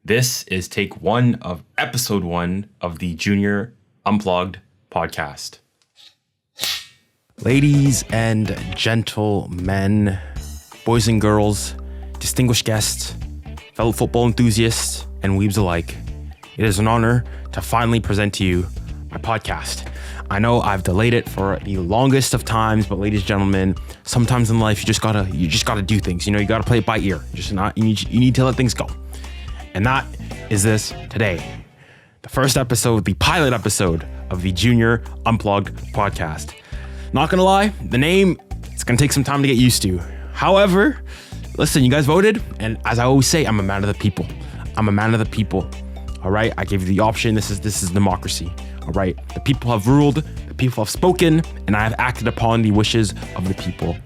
This is take 1 of episode 1 of the Junior Unplugged podcast. Ladies and gentlemen, boys and girls, distinguished guests, fellow football enthusiasts, and weebs alike, it is an honor to finally present to you my podcast. I know I've delayed it for the longest of times, but ladies and gentlemen, sometimes in life you just gotta do things. You know, you gotta play it by ear. You need to let things go. And that is this today. The first episode, the pilot episode of the Junior Unplugged podcast. Not gonna lie, the name, it's gonna take some time to get used to. However, listen, you guys voted, and as I always say, I'm a man of the people. I'm a man of the people. All right, I gave you the option. This is democracy. All right, the people have ruled, the people have spoken, and I have acted upon the wishes of the people.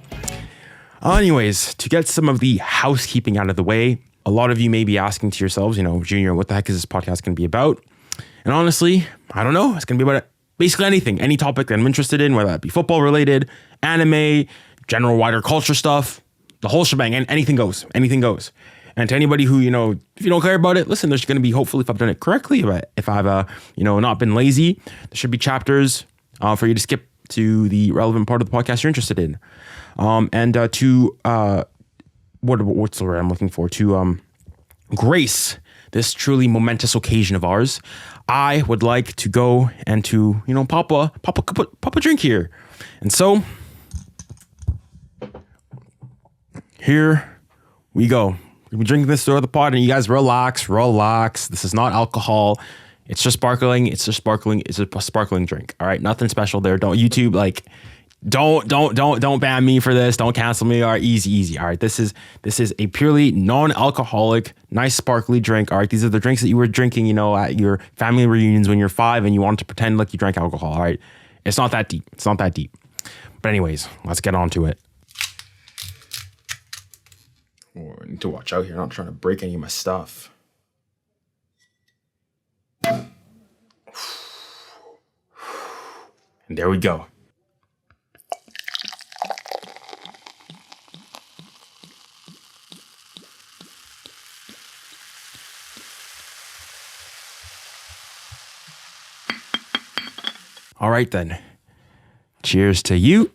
Anyways, to get some of the housekeeping out of the way, a lot of you may be asking to yourselves, you know, Junior, what the heck is this podcast going to be about? And honestly, I don't know. It's going to be about basically anything, any topic that I'm interested in, whether that be football related, anime, general wider culture stuff, the whole shebang, and anything goes, anything goes. And to anybody who, you know, if you don't care about it, listen, there's going to be, hopefully, if I've done it correctly, if I've, not been lazy, there should be chapters for you to skip to the relevant part of the podcast you're interested in. What's the word I'm looking for? To grace this truly momentous occasion of ours, I would like to go and to, you know, pop a drink here. And so, here we go. We'll be drinking this throughout the pod, and you guys relax. This is not alcohol. It's just sparkling. It's a sparkling drink. All right, nothing special there. Don't YouTube don't ban me for this. Don't cancel me. All right, easy. All right, this is a purely non-alcoholic, nice sparkly drink. All right, these are the drinks that you were drinking, you know, at your family reunions when you're 5 and you wanted to pretend like you drank alcohol. All right, it's not that deep. But anyways, let's get on to it. Oh, I need to watch out here. I'm not trying to break any of my stuff. And there we go. All right then. Cheers to you.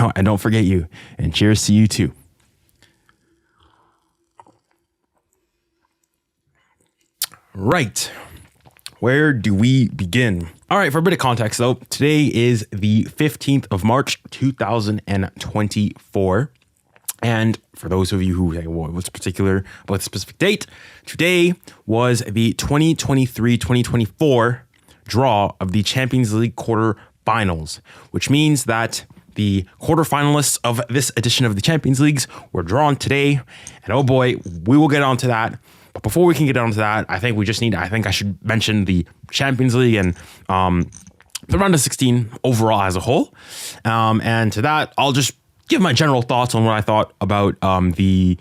Oh, and don't forget you. And cheers to you too. Right. Where do we begin? All right, for a bit of context though, today is the 15th of March, 2024. And for those of you who say, well, what's particular about the specific date, today was the 2023-2024 draw of the Champions League quarterfinals, which means that the quarterfinalists of this edition of the Champions Leagues were drawn today. And oh boy, we will get on to that. But before we can get onto that, I think I should mention the Champions League and the round of 16 overall as a whole. And to that, I'll just give my general thoughts on what I thought about the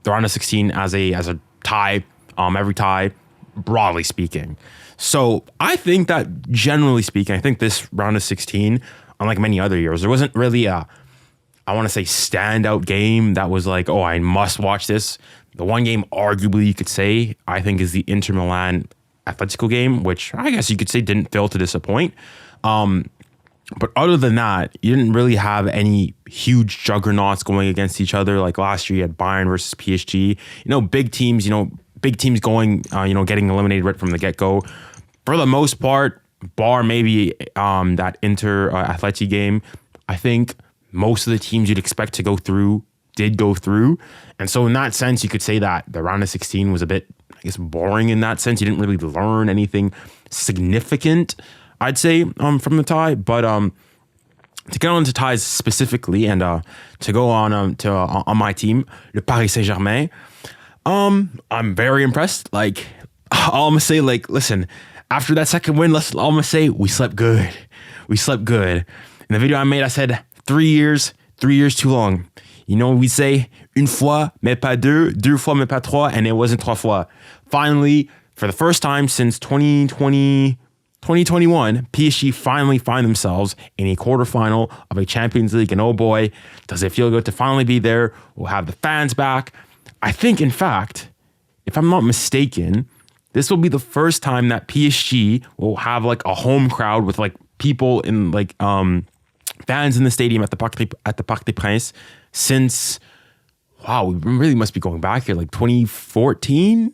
round of 16 as a tie, every tie, broadly speaking. So I think that generally speaking, I think this round of 16, unlike many other years, there wasn't really I want to say standout game that was like, oh, I must watch this. The one game, arguably, you could say, I think is the Inter Milan Atletico game, which I guess you could say didn't fail to disappoint. But other than that, you didn't really have any huge juggernauts going against each other. Like last year, you had Bayern versus PSG. You know, big teams going, getting eliminated right from the get-go. For the most part, bar maybe that Inter Atleti game, I think most of the teams you'd expect to go through did go through. And so in that sense, you could say that the round of 16 was a bit, I guess, boring in that sense. You didn't really learn anything significant, I'd say, from the tie. But to get on to ties specifically and to go on my team, the Paris Saint-Germain, I'm very impressed. Like, all I'm gonna say, like, listen, after that second win, all I'm gonna say, we slept good. In the video I made, I said 3 years too long. You know, we say une fois, mais pas deux, deux fois, mais pas trois, and it wasn't trois fois. Finally, for the first time since 2021, PSG finally find themselves in a quarterfinal of a Champions League. And oh boy, does it feel good to finally be there. We'll have the fans back. I think, in fact, if I'm not mistaken, this will be the first time that PSG will have like a home crowd with like people in like fans in the stadium at the Parc des Princes since, wow, we really must be going back here like 2014,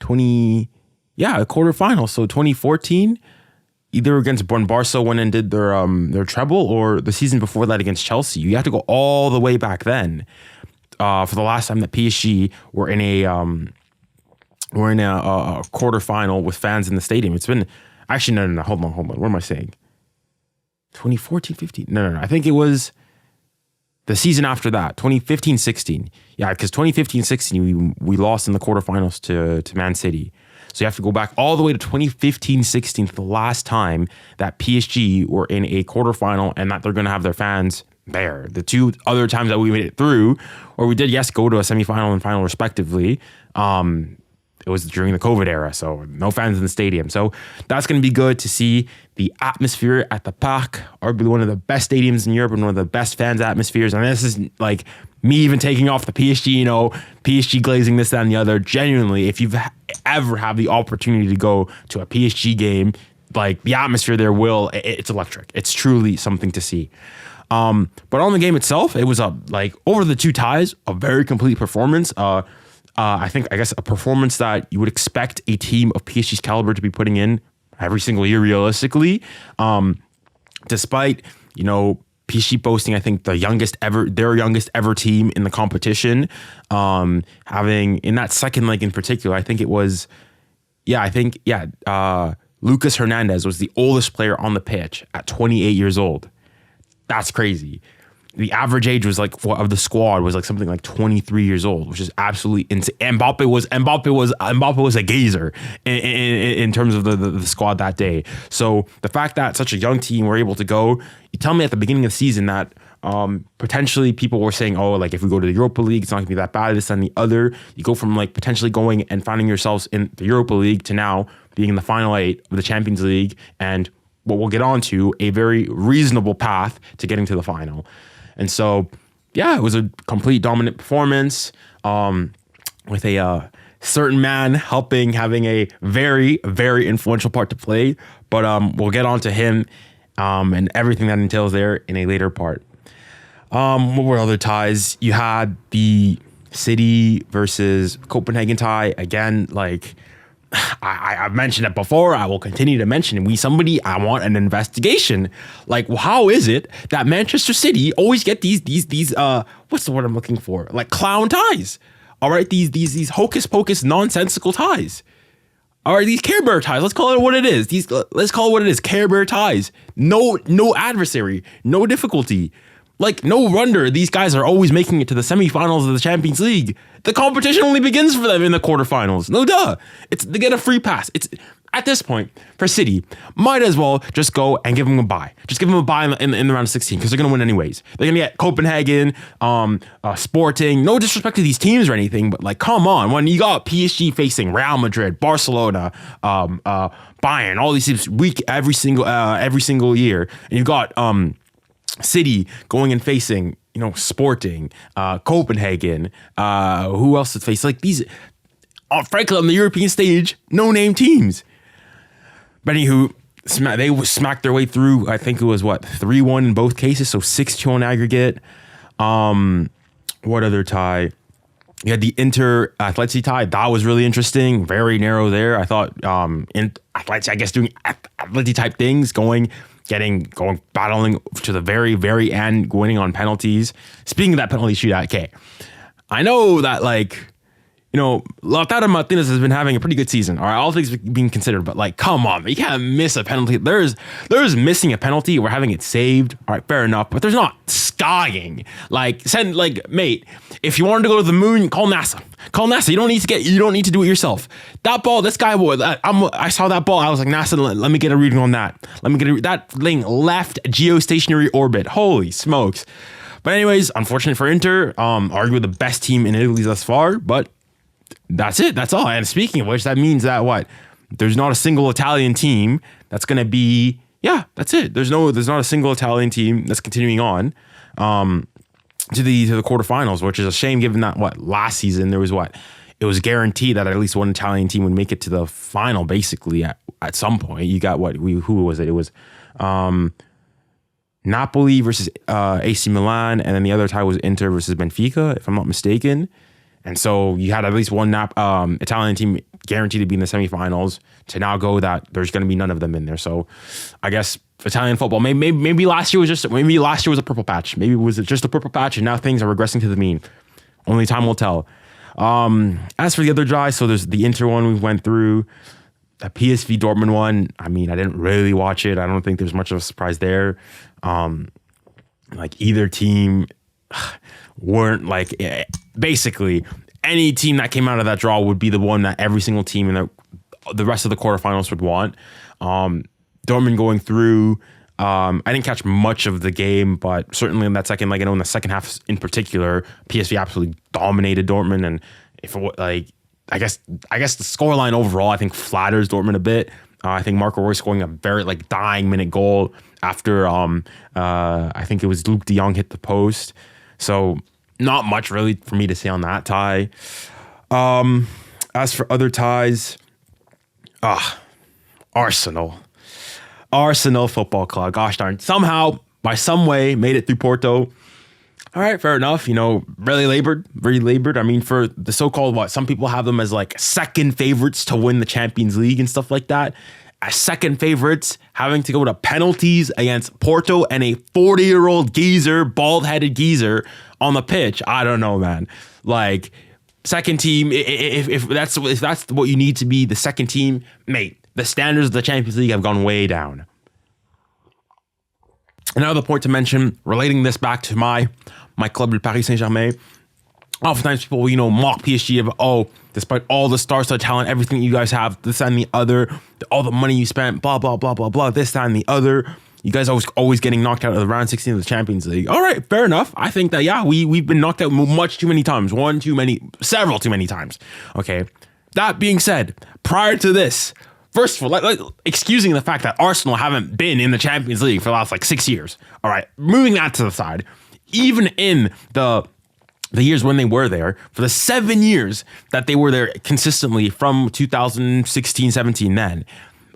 a quarterfinal. So 2014, either against when Barça went and did their treble, or the season before that against Chelsea. You have to go all the way back then for the last time that PSG were in a quarterfinal with fans in the stadium. It's been actually no. Hold on. What am I saying? 2014, 15? No. I think it was the season after that, 2015-16. Yeah, because 2015-16 we lost in the quarterfinals to Man City. So you have to go back all the way to 2015-16 for the last time that PSG were in a quarterfinal and that they're going to have their fans there. The two other times that we made it through, or we did, yes, go to a semifinal and final respectively, it was during the COVID era, so no fans in the stadium. So that's going to be good to see the atmosphere at the Parc, arguably one of the best stadiums in Europe and one of the best fans atmospheres. And this is like me even taking off the PSG, PSG glazing this, that, and the other. Genuinely, if you've ever have the opportunity to go to a PSG game, like the atmosphere there it's electric. It's truly something to see. But on the game itself, it was over the two ties, a very complete performance. I guess a performance that you would expect a team of PSG's caliber to be putting in every single year, realistically. Despite, PSG boasting, I think, their youngest ever team in the competition. Having in that second leg in particular, I think it was, Lucas Hernandez was the oldest player on the pitch at 28 years old. That's crazy. The average age was of the squad was something like 23 years old, which is absolutely insane. Mbappé was a gazer in terms of the squad that day. So the fact that such a young team were able to go, you tell me at the beginning of the season that potentially people were saying, if we go to the Europa League, it's not gonna be that bad, this and the other. You go from potentially going and finding yourselves in the Europa League to now being in the final 8 of the Champions League, and what we'll get on to, a very reasonable path to getting to the final. And so, yeah, it was a complete dominant performance with a certain man having a very, very influential part to play. But we'll get on to him and everything that entails there in a later part. What were other ties? You had the City versus Copenhagen tie. Again, I've mentioned it before. I will continue to mention it. I want an investigation. How is it that Manchester City always get these what's the word I'm looking for? Clown ties. All right, these hocus pocus nonsensical ties. All right, these Care Bear ties. Let's call it what it is. Let's call it what it is. Care Bear ties. No adversary. No difficulty. No wonder these guys are always making it to the semifinals of the Champions League. The competition only begins for them in the quarterfinals. No duh. They get a free pass. It's at this point for City, might as well just go and give them a bye. Just give them a bye in the round of 16 because they're going to win anyways. They're going to get Copenhagen, Sporting. No disrespect to these teams or anything, but come on. When you got PSG facing Real Madrid, Barcelona, Bayern, all these teams every single year, and you've got City going and facing, Sporting, Copenhagen, who else to face? These, frankly, on the European stage, no-name teams. But anywho, they smacked their way through. I think it was 3-1 in both cases, so 6-2 on aggregate. What other tie? You had the Inter Ateletsi tie. That was really interesting. Very narrow there. I thought in Ateletsi, I guess, doing Ateletsi type things, battling to the very, very end, winning on penalties. Speaking of that penalty shootout, okay, I know that Lautaro Martinez has been having a pretty good season. All right, all things being considered, but come on, you can't miss a penalty. There's missing a penalty. We're having it saved. All right, fair enough, but there's not skying. Mate, if you wanted to go to the moon, call NASA. Call NASA. You don't need to do it yourself. That ball, this guy, I saw that ball. I was like, NASA, let me get a reading on that. That thing left geostationary orbit. Holy smokes. But anyways, unfortunate for Inter, arguably the best team in Italy thus far, but that's it. That's all. And speaking of which, that means that there's not a single Italian team that's going to be, that's it. There's not a single Italian team that's continuing on to the quarterfinals, which is a shame given that last season there was it was guaranteed that at least one Italian team would make it to the final. Basically, at some point, you got who was it? It was Napoli versus AC Milan, and then the other tie was Inter versus Benfica, if I'm not mistaken. And so you had at least one Italian team guaranteed to be in the semifinals. To now go that there's going to be none of them in there. So I guess Italian football, maybe last year was a purple patch. Maybe it was just a purple patch, and now things are regressing to the mean. Only time will tell. As for the other draws, so there's the Inter one we went through, the PSV Dortmund one. I mean, I didn't really watch it. I don't think there's much of a surprise there. Like either team weren't like, basically any team that came out of that draw would be the one that every single team in the rest of the quarterfinals would want. Dortmund going through, I didn't catch much of the game, but certainly in that second leg, I know in the second half in particular, PSV absolutely dominated Dortmund. And if it, like, I guess the scoreline overall, I think flatters Dortmund a bit. I think Marco Reus scoring a very dying minute goal after I think it was 𝑔𝙑𝑑𝙗𝑑 hit the post. So not much really for me to say on that tie. As for other ties, Arsenal Football Club. Gosh darn, somehow by some way made it through Porto. All right, fair enough. Really labored. I mean, for the so-called, some people have them as like second favorites to win the Champions League and stuff like that. As second favorites, having to go to penalties against Porto and a 40-year-old geezer, bald-headed geezer on the pitch. I don't know, man. Like, second team, if that's what you need to be, the second team, mate, the standards of the Champions League have gone way down. Another point to mention, relating this back to my club, Paris Saint-Germain. Oftentimes people, mock PSG of, despite all the star-studded talent, everything you guys have, this, that, and the other, all the money you spent, blah, blah, blah, blah, blah, this, that, and the other. You guys always getting knocked out of the round 16 of the Champions League. All right, fair enough. I think that, yeah, we've been knocked out much too many times. Several too many times. Okay. That being said, prior to this, first of all, excusing the fact that Arsenal haven't been in the Champions League for the last 6 years. All right, moving that to the side, even in the years when they were there, for the 7 years that they were there consistently from 2016-17 then,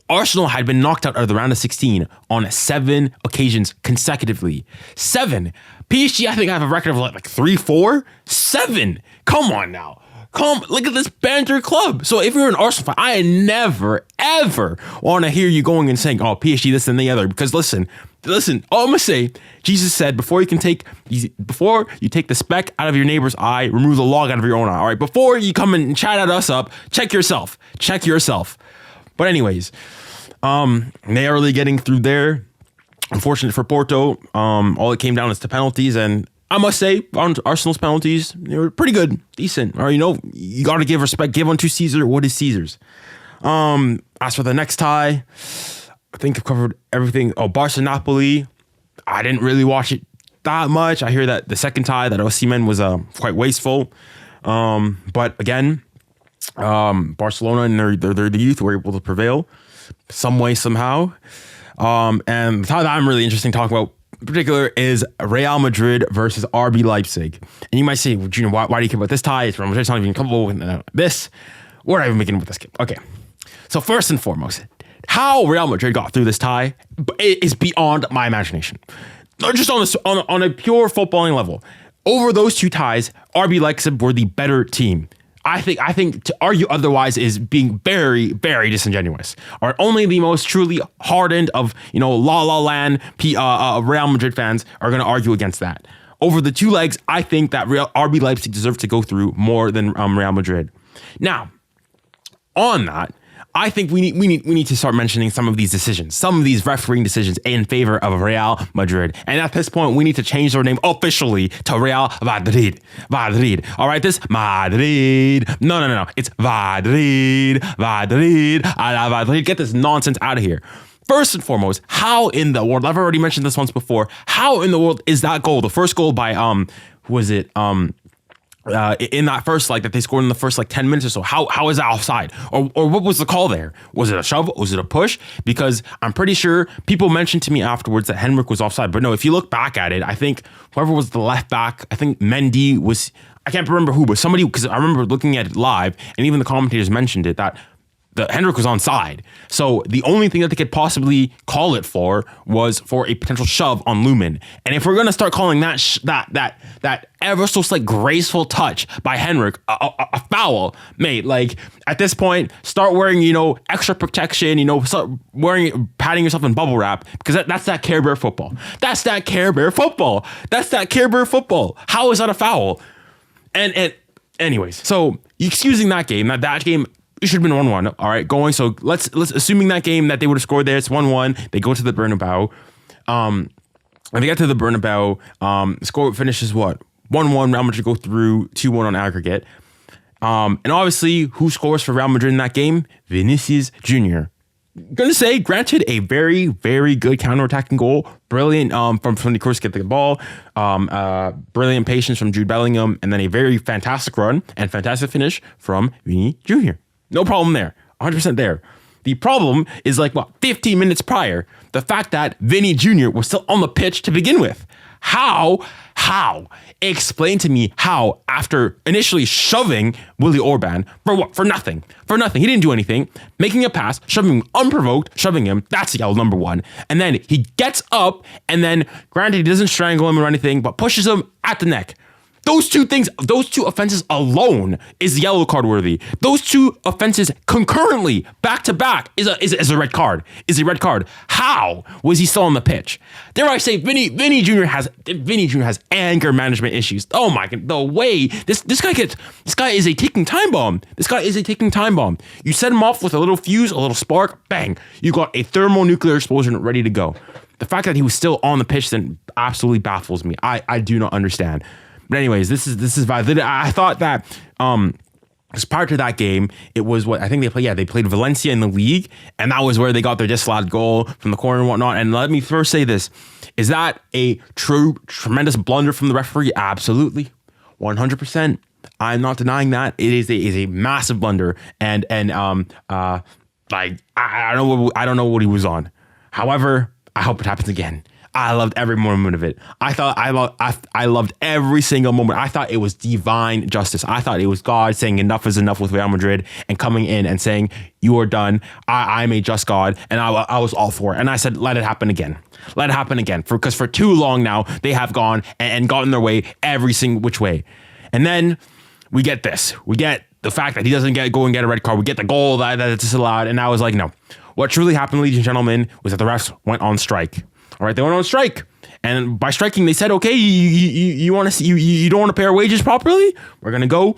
Arsenal had been knocked out of the round of 16 on 7 occasions consecutively. 7. PSG, I think I have a record of 3-4. 7. Come on now. Look at this banter club. So if you're an Arsenal fan, I never, ever want to hear you going and saying, PSG, this and the other. Because listen, all I'm going to say, Jesus said, before you take the speck out of your neighbor's eye, remove the log out of your own eye. All right, before you come and chat at us up, check yourself. But anyways, narrowly getting through there. Unfortunate for Porto, all it came down is to penalties, and I must say, on Arsenal's penalties, they were pretty good, decent. Or, you got to give respect, give unto Caesar what is Caesar's. As for the next tie, I think I've covered everything. Barça Napoli, I didn't really watch it that much. I hear that the second tie, that 𝘂𝐶 was quite wasteful. But again, Barcelona and their youth were able to prevail some way, somehow. And the tie that I'm really interested in talking about in particular is Real Madrid versus RB Leipzig. And you might say, why do you care about this tie? It's Real Madrid's not even comfortable with this. What are I even making with this game? Okay. So first and foremost, how Real Madrid got through this tie is beyond my imagination. Just on a pure footballing level. Over those two ties, RB Leipzig were the better team. I think to argue otherwise is being very, very disingenuous. Or only the most truly hardened of, La La Land Real Madrid fans are going to argue against that. Over the two legs, I think that RB Leipzig deserves to go through more than Real Madrid. Now, on that, I think we need to start mentioning some of these decisions, some of these refereeing decisions in favor of Real Madrid. And at this point, we need to change their name officially to Real VARDRID. VARDRID. All right, this Madrid. No. It's VARDRID. VARDRID. VARDRID. Get this nonsense out of here. First and foremost, how in the world, I've already mentioned this once before, how in the world is that goal, the first goal by, who was it? In that first that they scored in the first 10 minutes or so, how is that offside? Or what was the call there? Was it a shove? Was it a push? Because I'm pretty sure people mentioned to me afterwards that Henrik was offside. But no, if you look back at it, I think whoever was the left back, I think Mendy was, I can't remember who, but somebody, because I remember looking at it live, and even the commentators mentioned it, that the Hendrick was onside. So the only thing that they could possibly call it for was for a potential shove on Lumen. And if we're gonna start calling that that ever so slight graceful touch by Hendrick a foul, mate, like at this point, start wearing, you know, extra protection, you know, start wearing, patting yourself in bubble wrap, because that's that Care Bear football. That's that Care Bear football. That's that Care Bear football. How is that a foul? And anyways, so excusing that game, that game, it should have been 1-1. All right, going. So let's assuming that game that they would have scored there, it's 1-1. They go to the Bernabeu. And they get to the Bernabeu. Score finishes what? 1-1. Real Madrid go through 2-1 on aggregate. And obviously, who scores for Real Madrid in that game? Vinicius Junior. Gonna say, granted, a very, very good counter-attacking goal. Brilliant from the course get the ball. Brilliant patience from Jude Bellingham. And then a very fantastic run and fantastic finish from Vini Jr. No problem there. 100% there. The problem is 15 minutes prior, the fact that Vinny Jr. was still on the pitch to begin with. How? Explain to me how, after initially shoving 𝙊𝘾𝘼𝘶 for what? For nothing. He didn't do anything. Making a pass, shoving him unprovoked, shoving him. That's yellow number 1. And then he gets up, and then, granted, he doesn't strangle him or anything, but pushes him at the neck. Those two things, those two offenses alone is yellow card worthy. Those two offenses concurrently, back to back, is a red card. Is a red card. How was he still on the pitch? Dare I say, Vinny Jr. has anger management issues. Oh my god, the way this guy is a ticking time bomb. You set him off with a little fuse, a little spark, bang, you got a thermonuclear explosion ready to go. The fact that he was still on the pitch then absolutely baffles me. I do not understand. But anyways, this is valid. I thought that because prior to that game, it was what I think they played. Yeah, they played Valencia in the league, and that was where they got their disallowed goal from the corner and whatnot. And let me first say this: is that a tremendous blunder from the referee? Absolutely, 100%. I'm not denying that. It is a massive blunder, and I don't know what he was on. However, I hope it happens again. I loved every moment of it. I loved every single moment. I thought it was divine justice. I thought it was God saying enough is enough with Real Madrid and coming in and saying, you are done. I'm a just God. And I was all for it. And I said, let it happen again. Let it happen again. Because for too long now, they have gone and gotten their way every single which way. And then we get this. We get the fact that he doesn't go and get a red card. We get the goal that's disallowed. And I was like, no. What truly happened, ladies and gentlemen, was that the refs went on strike. All right, they went on strike, and by striking, they said, "Okay, you want to see you don't want to pay our wages properly? We're gonna go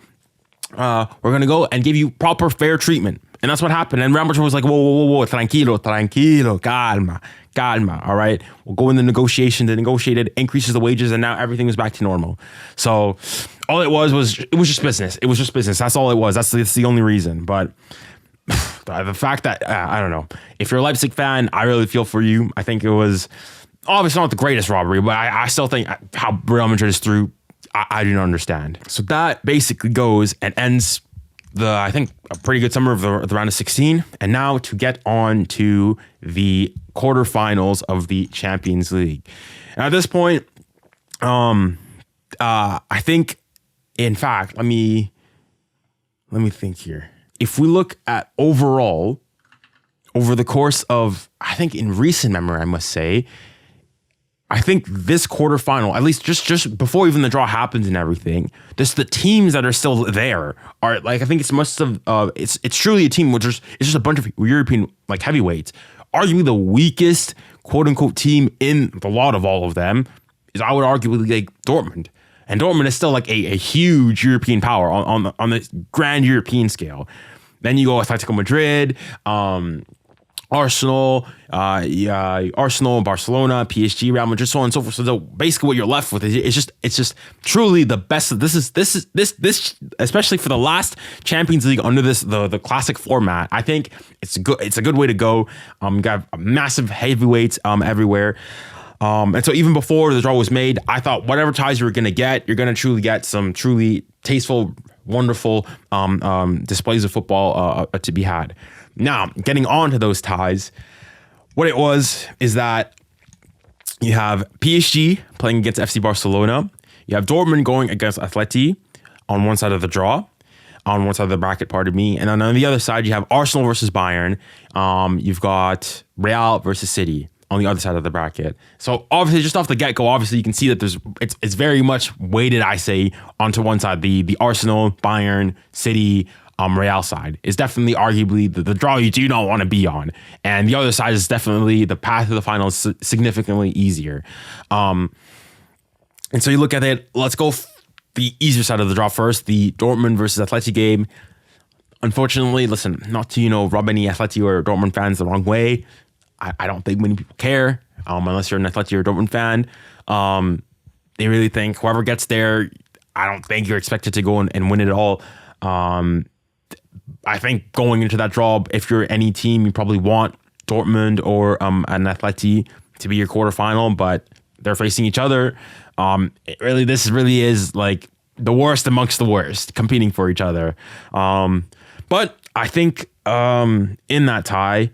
and give you proper fair treatment." And that's what happened. And Real Madrid was like, "Whoa, tranquilo, calma. All right, we'll go in the negotiation. They negotiated, increases the wages, and now everything is back to normal." So all it was just business. It was just business. That's all it was. That's the only reason. But the fact that, I don't know, if you're a Leipzig fan, I really feel for you. I think it was obviously not the greatest robbery, but I still think how Real Madrid is through, I do not understand. So that basically goes and ends I think a pretty good summer of the round of 16. And now to get on to the quarterfinals of the Champions League. And at this point, I think, in fact, let me think here. If we look at overall, over the course of, I think in recent memory, I must say, I think this quarterfinal, at least just before even the draw happens and everything, just the teams that are still there are I think it's truly a team which is it's just a bunch of European heavyweights. Arguably the weakest quote unquote team in the lot of all of them is, I would argue, Dortmund. And Dortmund is still a huge European power on the grand European scale. Then you go Atletico Madrid, Arsenal, Barcelona, PSG, Real Madrid, so on and so forth. So basically, what you're left with is it's just truly the best. This is especially for the last Champions League under the classic format. I think it's a good way to go. You got massive heavyweights everywhere. And so even before the draw was made, I thought whatever ties you're going to get, you're going to truly get some truly tasteful, wonderful displays of football to be had. Now, getting on to those ties, what it was is that you have PSG playing against FC Barcelona. You have Dortmund going against Atleti. on one side of the draw, on one side of the bracket, pardon me. And then on the other side, you have Arsenal versus Bayern. You've got Real versus City on the other side of the bracket. So obviously, just off the get-go, obviously you can see that it's very much weighted, I say, onto one side. The Arsenal, Bayern, City, Real side is definitely arguably the draw you do not want to be on. And the other side is definitely the path to the final is significantly easier. And so you look at it, let's go the easier side of the draw first, the Dortmund versus Atleti game. Unfortunately, listen, not to, rub any Atleti or Dortmund fans the wrong way. I don't think many people care, unless you're an Atleti or Dortmund fan. They really think whoever gets there, I don't think you're expected to go and win it all. I think going into that draw, if you're any team, you probably want Dortmund or an Atleti to be your quarterfinal, but they're facing each other. This really is like the worst amongst the worst, competing for each other. But I think in that tie,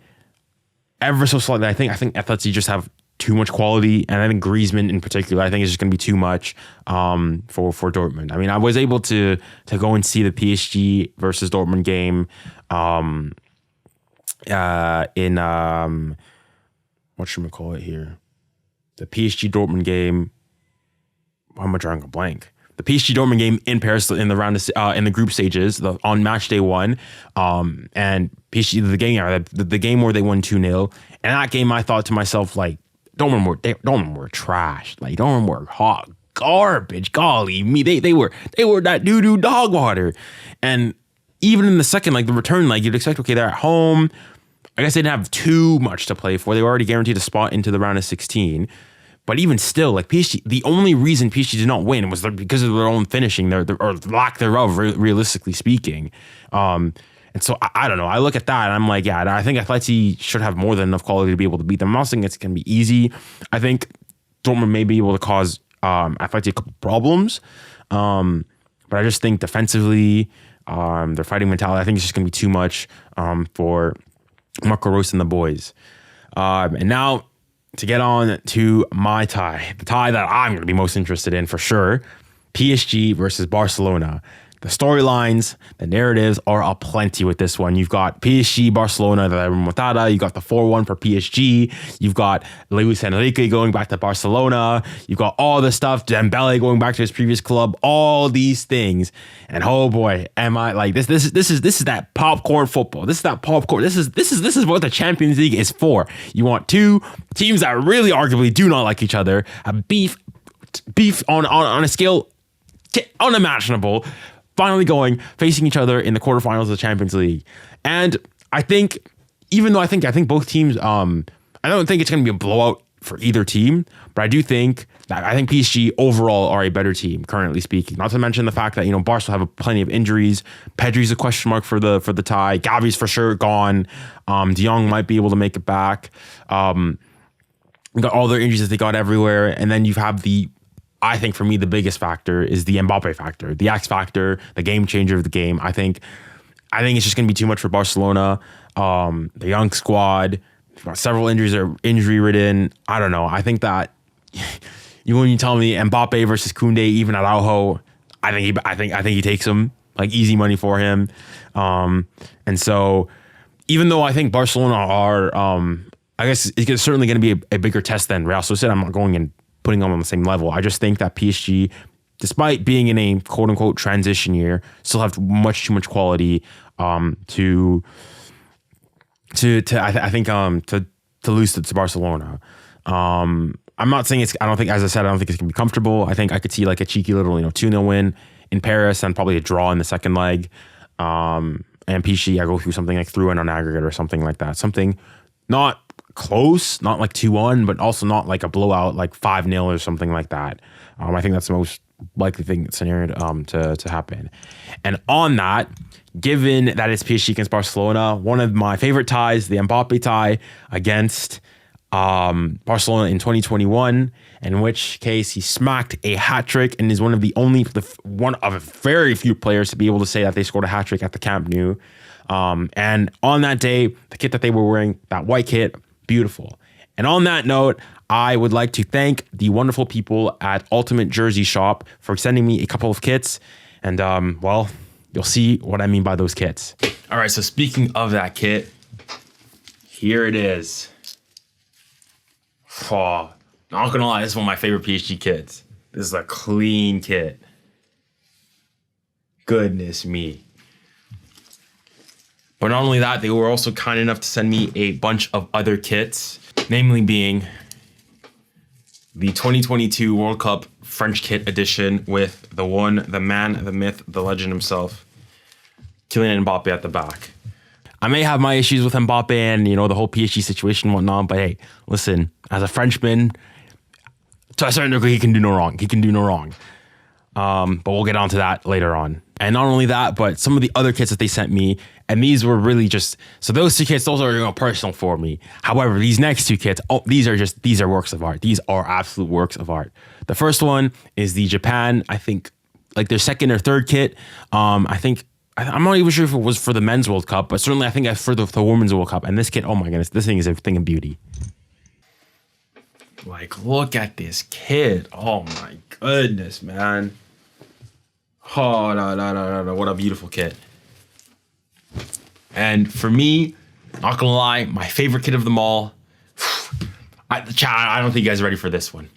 ever so slightly, I think Atleti just have too much quality, and I think Griezmann in particular, I think is just going to be too much for Dortmund. I mean, I was able to go and see the PSG versus Dortmund game in whatchamacallit here, the PSG Dortmund game. Why am I drawing a blank? The PSG Dortmund game in Paris in the round of, in the group stages on match day 1, and PSG the game where they won 2-0. And that game, I thought to myself, like, Dortmund were trash. Like, Dortmund were hot garbage. Golly me, they were that doo-doo dog water. And even in the second, like the return, like you'd expect, okay, they're at home. I guess they didn't have too much to play for. They were already guaranteed a spot into the round of 16. But even still, like PSG, the only reason PSG did not win was because of their own finishing, or lack thereof, realistically speaking. And so I don't know. I look at that and I'm like, yeah, I think Atleti should have more than enough quality to be able to beat them. I'm not saying it's going to be easy. I think Dortmund may be able to cause Atleti a couple problems, but I just think defensively, their fighting mentality, I think it's just going to be too much for Marco Reus and the boys. And now, to get on to my tie, the tie that I'm going to be most interested in for sure, PSG versus Barcelona. The storylines, the narratives are aplenty with this one. You've got PSG, Barcelona, the remontada. You got the 4-1 for PSG. You've got Luis Enrique going back to Barcelona. You've got all this stuff. Dembele going back to his previous club. All these things, and oh boy, am I like this? This is that popcorn football. This is that popcorn. This is what the Champions League is for. You want two teams that really arguably do not like each other, a beef on a scale unimaginable, finally facing each other in the quarterfinals of the Champions League. And I think, even though I think both teams, I don't think it's going to be a blowout for either team, but I do think that I think PSG overall are a better team, currently speaking. Not to mention the fact that, Barca have plenty of injuries. Pedri's a question mark for the tie. Gavi's for sure gone. De Jong might be able to make it back. Got all their injuries that they got everywhere. And then you have I think for me, the biggest factor is the Mbappé factor, the X factor, the game changer of the game. I think it's just going to be too much for Barcelona. The young squad, got several injuries are injury ridden. I don't know. I think that when you tell me Mbappé versus Koundé, even at Araujo, I think he takes him, like easy money for him. And so even though I think Barcelona are, I guess it's certainly going to be a bigger test than Real Sociedad, I'm not going and putting them on the same level. I just think that PSG, despite being in a quote unquote transition year, still have too much quality to lose to Barcelona. I'm not saying I don't think, as I said, I don't think it's gonna be comfortable. I think I could see like a cheeky little 2-0 win in Paris and probably a draw in the second leg. And PSG, I go through something like through in on aggregate or something like that. Something not close, not like 2-1, but also not like a blowout, like 5-0 or something like that. I think that's the most likely scenario to happen. And on that, given that it's PSG against Barcelona, one of my favorite ties, the Mbappé tie against Barcelona in 2021, in which case he smacked a hat trick and is one of very few players to be able to say that they scored a hat trick at the Camp Nou. And on that day, the kit that they were wearing, that white kit, beautiful. And on that note, I would like to thank the wonderful people at Ultimate Jersey Shop for sending me a couple of kits. And well, you'll see what I mean by those kits. All right, so speaking of that kit, here it is. Oh, not gonna lie, this is one of my favorite PSG kits. This is a clean kit. Goodness me. But not only that, they were also kind enough to send me a bunch of other kits, namely being the 2022 World Cup French kit edition with the one, the man, the myth, the legend himself, Kylian Mbappé at the back. I may have my issues with Mbappé and, you know, the whole PSG situation and whatnot, but hey, listen, as a Frenchman, to a certain degree, he can do no wrong. He can do no wrong. But we'll get onto that later on. And not only that, but some of the other kits that they sent me, and these were really just, so those two kits, those are, you know, personal for me. However, these next two kits, these are works of art. These are absolute works of art. The first one is the Japan, I think, like their second or third kit. I'm not even sure if it was for the men's World Cup, but certainly I think it's for the women's World Cup. And this kit, oh my goodness, this thing is a thing of beauty. Like, look at this kit. Oh my goodness, man. Oh, no, what a beautiful kit. And for me, not gonna lie, my favorite kit of them all, I don't think you guys are ready for this one.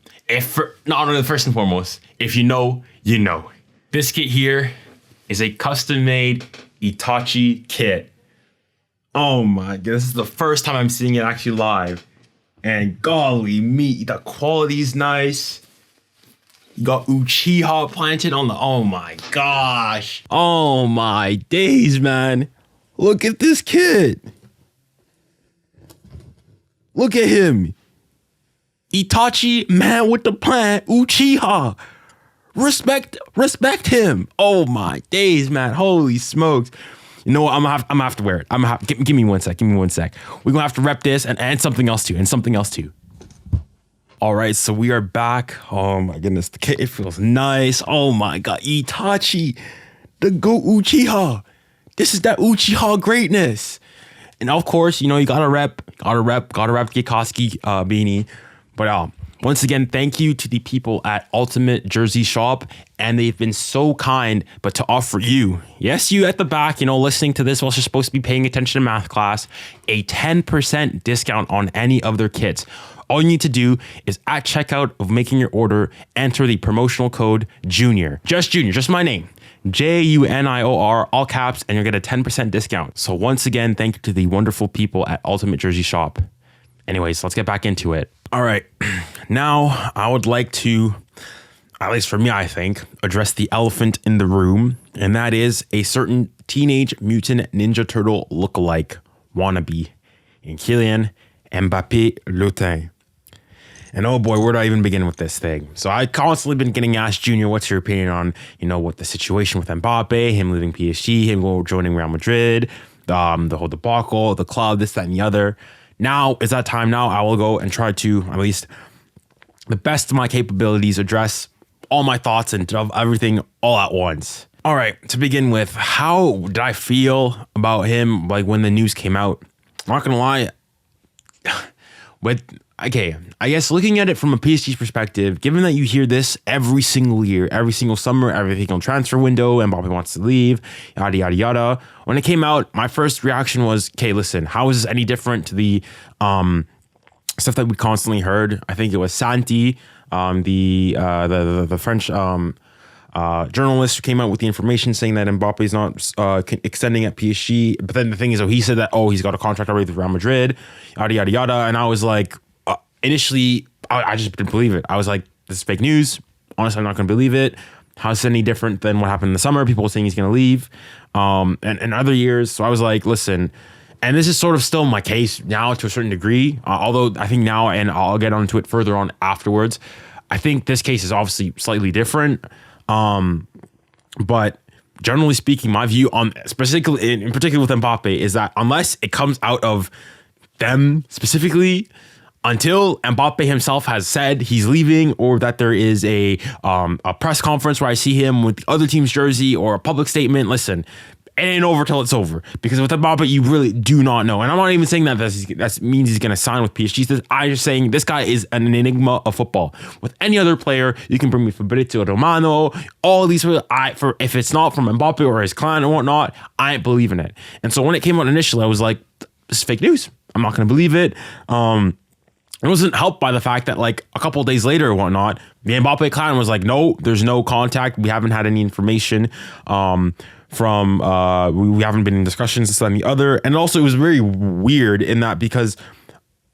Not only first and foremost, if you know, you know. This kit here is a custom-made Itachi kit. Oh my god, this is the first time I'm seeing it actually live. And golly me, the quality's nice. You got Uchiha planted on the, oh my gosh. Oh my days, man. Look at this kid. Look at him. Itachi, man with the plant, Uchiha. Respect him. Oh my days, man. Holy smokes. You know what? I'm gonna have to wear it. Give me one sec. We're gonna have to rep this and something else too. All right, so we are back. Oh my goodness, the kit, it feels nice. Oh my god, Itachi, the GOAT Uchiha. This is that Uchiha greatness. And of course, you know, you gotta rep the Ghikoski beanie. But once again, thank you to the people at Ultimate Jersey Shop, and they've been so kind, but to offer you, yes, you at the back, you know, listening to this while you're supposed to be paying attention to math class, a 10% discount on any of their kits. All you need to do is at checkout of making your order, enter the promotional code JUNIOR, just my name, JUNIOR, all caps, and you'll get a 10% discount. So once again, thank you to the wonderful people at Ultimate Jersey Shop. Anyways, let's get back into it. All right, now I would like to, at least for me, I think, address the elephant in the room, and that is a certain Teenage Mutant Ninja Turtle lookalike wannabe in Kylian Mbappé Situation. And oh boy, where do I even begin with this thing? So I constantly been getting asked, Junior, what's your opinion on, you know, what the situation with Mbappé, him leaving PSG, him joining Real Madrid, the whole debacle, the cloud, this, that, and the other. Now is that time. Now I will go and try to, at least the best of my capabilities, address all my thoughts and everything all at once. All right, to begin with, how did I feel about him, like, when the news came out? I'm not gonna lie, okay, I guess looking at it from a PSG's perspective, given that you hear this every single year, every single summer, every single transfer window, Mbappé wants to leave, yada, yada, yada. When it came out, my first reaction was, okay, listen, how is this any different to the stuff that we constantly heard? I think it was Santi, the French journalist who came out with the information saying that Mbappé is not extending at PSG. But then the thing is, he said that, he's got a contract already with Real Madrid, yada, yada, yada. And I was like, initially, I just didn't believe it. I was like, this is fake news. Honestly, I'm not going to believe it. How's it any different than what happened in the summer? People were saying he's going to leave. And other years. So I was like, listen, and this is sort of still my case now to a certain degree. Although I think now, and I'll get onto it further on afterwards, I think this case is obviously slightly different. But generally speaking, my view on specifically, in particular with Mbappé, is that unless it comes out of them specifically, until Mbappé himself has said he's leaving, or that there is a press conference where I see him with the other team's jersey or a public statement, listen, it ain't over till it's over. Because with Mbappé, you really do not know. And I'm not even saying that that means he's going to sign with PSG. I'm just saying this guy is an enigma of football. With any other player, you can bring me Fabrizio Romano, all these. If it's not from Mbappé or his clan or whatnot, I ain't believing it. And so when it came out initially, I was like, this is fake news. I'm not going to believe it. It wasn't helped by the fact that like a couple of days later or whatnot, the Mbappé clan was like, no, there's no contact. We haven't had any information we haven't been in discussions, this, that, and the other. And also it was very weird in that because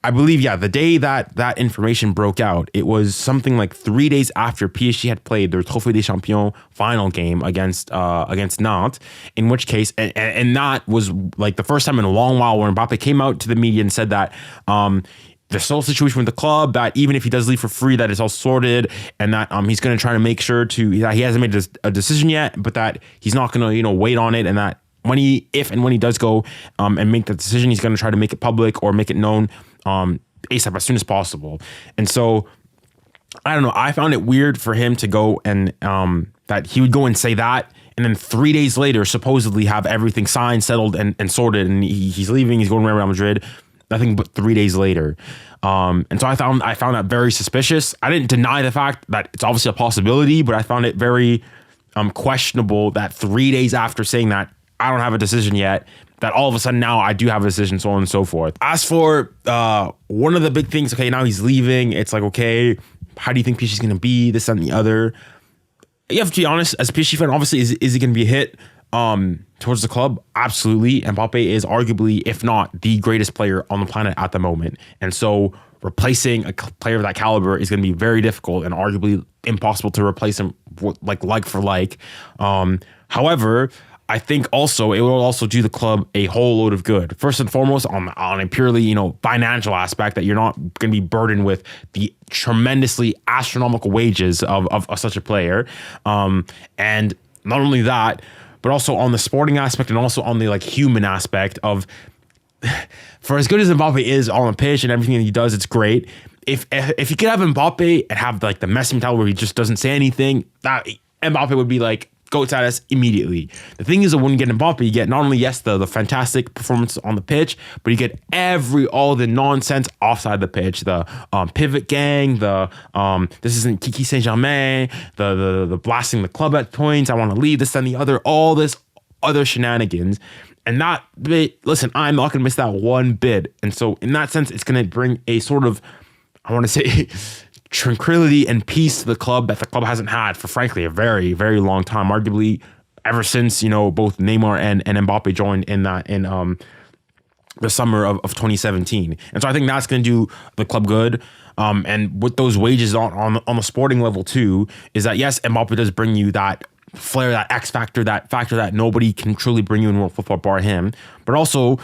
I believe, the day that information broke out, it was something like 3 days after PSG had played their Trophée des Champions final game against Nantes, in which case, and that was like the first time in a long while where Mbappé came out to the media and said that the sole situation with the club, that even if he does leave for free, that it's all sorted, and that he's going to try to make sure that he hasn't made a decision yet, but that he's not going to wait on it, and that when he does go and make the decision, he's going to try to make it public or make it known ASAP, as soon as possible. And so I don't know, I found it weird for him to go and that he would go and say that, and then 3 days later supposedly have everything signed, settled, and sorted, and he's leaving, he's going to Real Madrid. Nothing but 3 days later. And so I found that very suspicious. I didn't deny the fact that it's obviously a possibility, but I found it very questionable that 3 days after saying that I don't have a decision yet, that all of a sudden now I do have a decision, so on and so forth. As for one of the big things, okay, now he's leaving. It's like, okay, how do you think PSG's going to be? This and the other. You have to be honest, as a PSG fan, obviously, is it going to be a hit towards the club? Absolutely. Mbappé is arguably, if not the greatest player on the planet at the moment. And so replacing a player of that caliber is going to be very difficult and arguably impossible to replace him like for like. However, I think also it will also do the club a whole load of good. First and foremost, on a purely financial aspect, that you're not going to be burdened with the tremendously astronomical wages of such a player. And not only that, but also on the sporting aspect and also on the human aspect of, for as good as Mbappé is on the pitch and everything that he does, it's great. If you could have Mbappé and have the Messi mentality where he just doesn't say anything, that Mbappé would be GOAT status immediately. The thing is that when you get Mbappé, you get not only the fantastic performance on the pitch, but you get all the nonsense offside the pitch, the pivot gang, the this isn't Kiki Saint-Germain, the blasting the club at points, I want to leave, this and the other, all this other shenanigans. And that bit, listen, I'm not gonna miss that one bit. And so in that sense, it's gonna bring a sort of, I want to say, tranquility and peace to the club that the club hasn't had for, frankly, a very, very long time. Arguably, ever since both Neymar and Mbappé joined in the summer of 2017. And so I think that's going to do the club good. And with those wages on the sporting level too, is that yes, Mbappé does bring you that flair, that X factor, that factor that nobody can truly bring you in world football bar him. But also,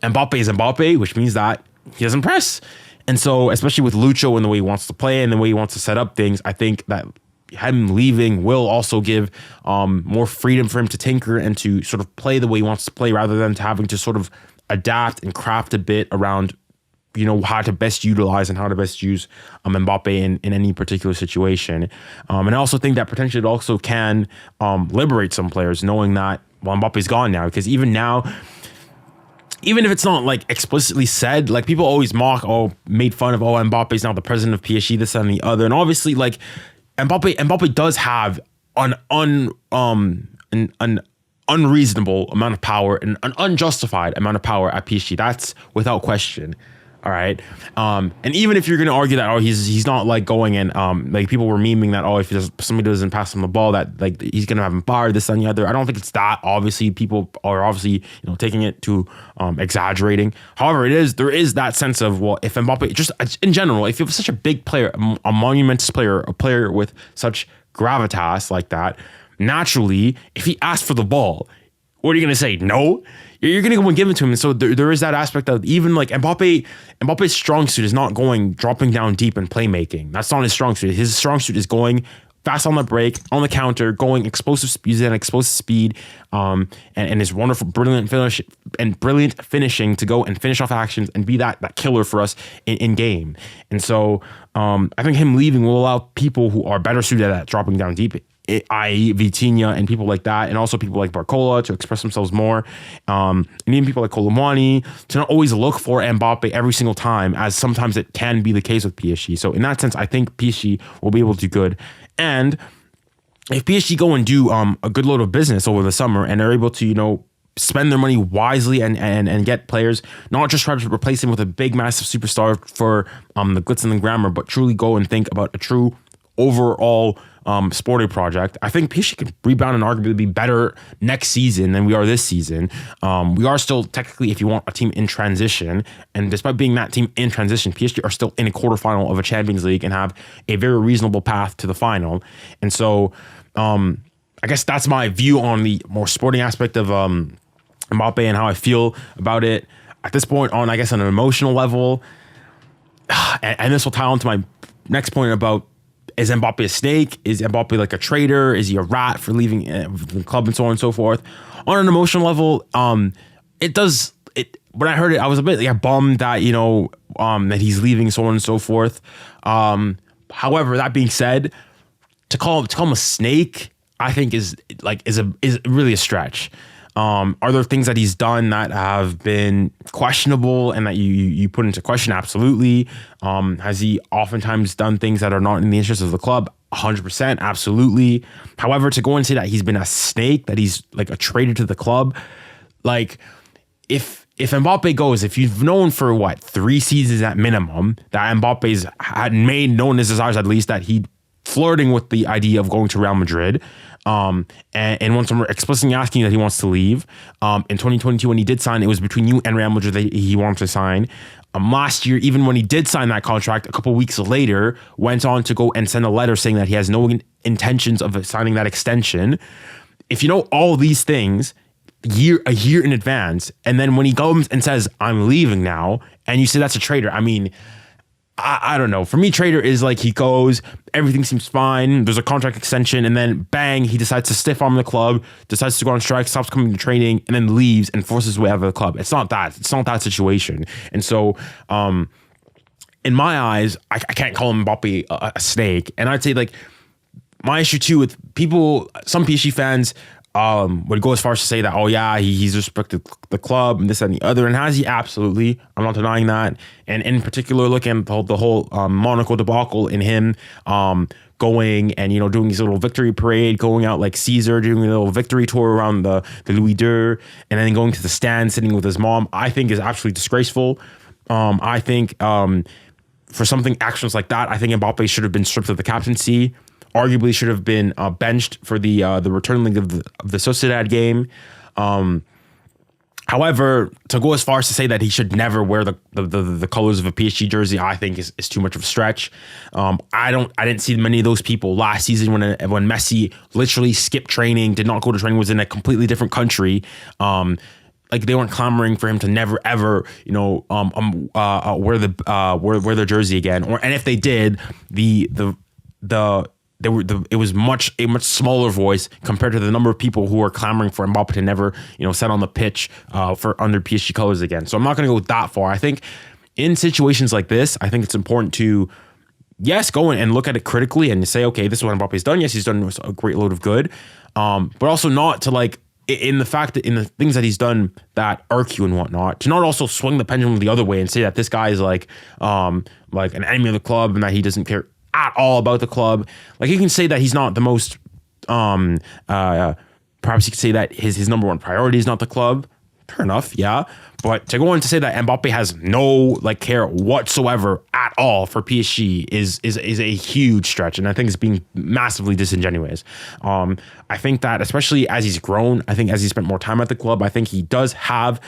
Mbappé is Mbappé, which means that he doesn't press. And so, especially with Lucho and the way he wants to play and the way he wants to set up things, I think that him leaving will also give more freedom for him to tinker and to sort of play the way he wants to play, rather than to having to sort of adapt and craft a bit around, how to best utilize and how to best use Mbappé in any particular situation. And I also think that potentially it also can liberate some players, knowing that, well, Mbappe's gone now, because even now, even if it's not explicitly said, people always made fun of, Mbappe's now the president of PSG, this and the other. And obviously Mbappé does have an unreasonable amount of power and an unjustified amount of power at PSG. That's without question. All right. And even if you're going to argue that, he's not going and people were memeing that, if somebody doesn't pass him the ball, that he's going to have him fired, this and the other. I don't think it's that. Obviously, people are obviously taking it to exaggerating. However, there is that sense of, well, if Mbappé, just in general, if you have such a big player, a monumentous player, a player with such gravitas like that, naturally, if he asks for the ball, what are you going to say? No? You're going to go and give it to him. And so there is that aspect of, even Mbappe's strong suit is not dropping down deep and playmaking. That's not his strong suit. His strong suit is going fast on the break, on the counter, going explosive speed, and his wonderful, brilliant finishing to go and finish off actions and be that killer for us in game. And so I think him leaving will allow people who are better suited at dropping down deep i.e. Vitinha and people like that, and also people like Barcola to express themselves more, and even people like 𝐻𝙪𝘾𝑝𝑒 to not always look for Mbappé every single time, as sometimes it can be the case with PSG. So in that sense, I think PSG will be able to do good. And if PSG go and do a good load of business over the summer and are able to, spend their money wisely and get players, not just try to replace him with a big, massive superstar for the glitz and the glamour, but truly go and think about a true overall sporting project, I think PSG could rebound and arguably be better next season than we are this season. We are still technically, if you want, a team in transition, and despite being that team in transition, PSG are still in a quarterfinal of a Champions League and have a very reasonable path to the final. And so I guess that's my view on the more sporting aspect of Mbappé and how I feel about it at this point on, I guess, on an emotional level. And this will tie on to my next point about, is Mbappé a snake? Is Mbappé like a traitor? Is he a rat for leaving the club and so on and so forth? On an emotional level, when I heard it, I was a bit bummed that, that he's leaving, so on and so forth. However, that being said, to call him a snake, I think is really a stretch. Are there things that he's done that have been questionable and that you put into question? Absolutely. Has he oftentimes done things that are not in the interest of the club? 100%, absolutely. However, to go and say that he's been a snake, that he's like a traitor to the club, like if Mbappé goes, if you've known for 3 seasons at minimum that Mbappe's had made known his desires, at least that he flirting with the idea of going to Real Madrid, and once I'm explicitly asking that he wants to leave, in 2022 when he did sign, it was between you and Real Madrid that he wanted to sign. Last year, even when he did sign that contract, a couple weeks later, went on to go and send a letter saying that he has no intentions of signing that extension. If you know all these things a year in advance, and then when he comes and says, I'm leaving now, and you say that's a traitor, I mean, I don't know. For me, traitor is like he goes, everything seems fine, there's a contract extension, and then bang, he decides to stiff arm the club, decides to go on strike, stops coming to training, and then leaves and forces his way out of the club. It's not that situation. And so, in my eyes, I can't call Mbappé a snake. And I'd say my issue too with people, some PSG fans, would go as far as to say that, oh yeah, he's respected the club and this and the other, and has he? Absolutely, I'm not denying that. And in particular, looking at the whole Monaco debacle in him going and doing his little victory parade, going out like Caesar, doing a little victory tour around the 𝙁𝙁𝘍𝑒, and then going to the stand, sitting with his mom, I think is absolutely disgraceful. I think for actions like that, I think Mbappé should have been stripped of the captaincy. Arguably should have been benched for the return leg of the Sociedad game. However, to go as far as to say that he should never wear the colors of a PSG jersey, I think is too much of a stretch. I didn't see many of those people last season when Messi literally skipped training, did not go to training, was in a completely different country. They weren't clamoring for him to never ever wear their jersey again, and if they did, it was a much smaller voice compared to the number of people who are clamoring for Mbappé to never, set on the pitch for under PSG colors again. So I'm not going to go that far. I think in situations like this, I think it's important to, yes, go in and look at it critically and say, okay, this is what Mbappe's done. Yes, he's done a great load of good, but also not to in the fact that in the things that he's done that irk you and whatnot, to not also swing the pendulum the other way and say that this guy is like an enemy of the club and that he doesn't care at all about the club. You can say that he's not the most, perhaps you could say that his number one priority is not the club. Fair enough, yeah. But to go on to say that Mbappé has no care whatsoever at all for PSG is a huge stretch, and I think it's being massively disingenuous. I think that especially as he's grown, I think as he spent more time at the club, I think he does have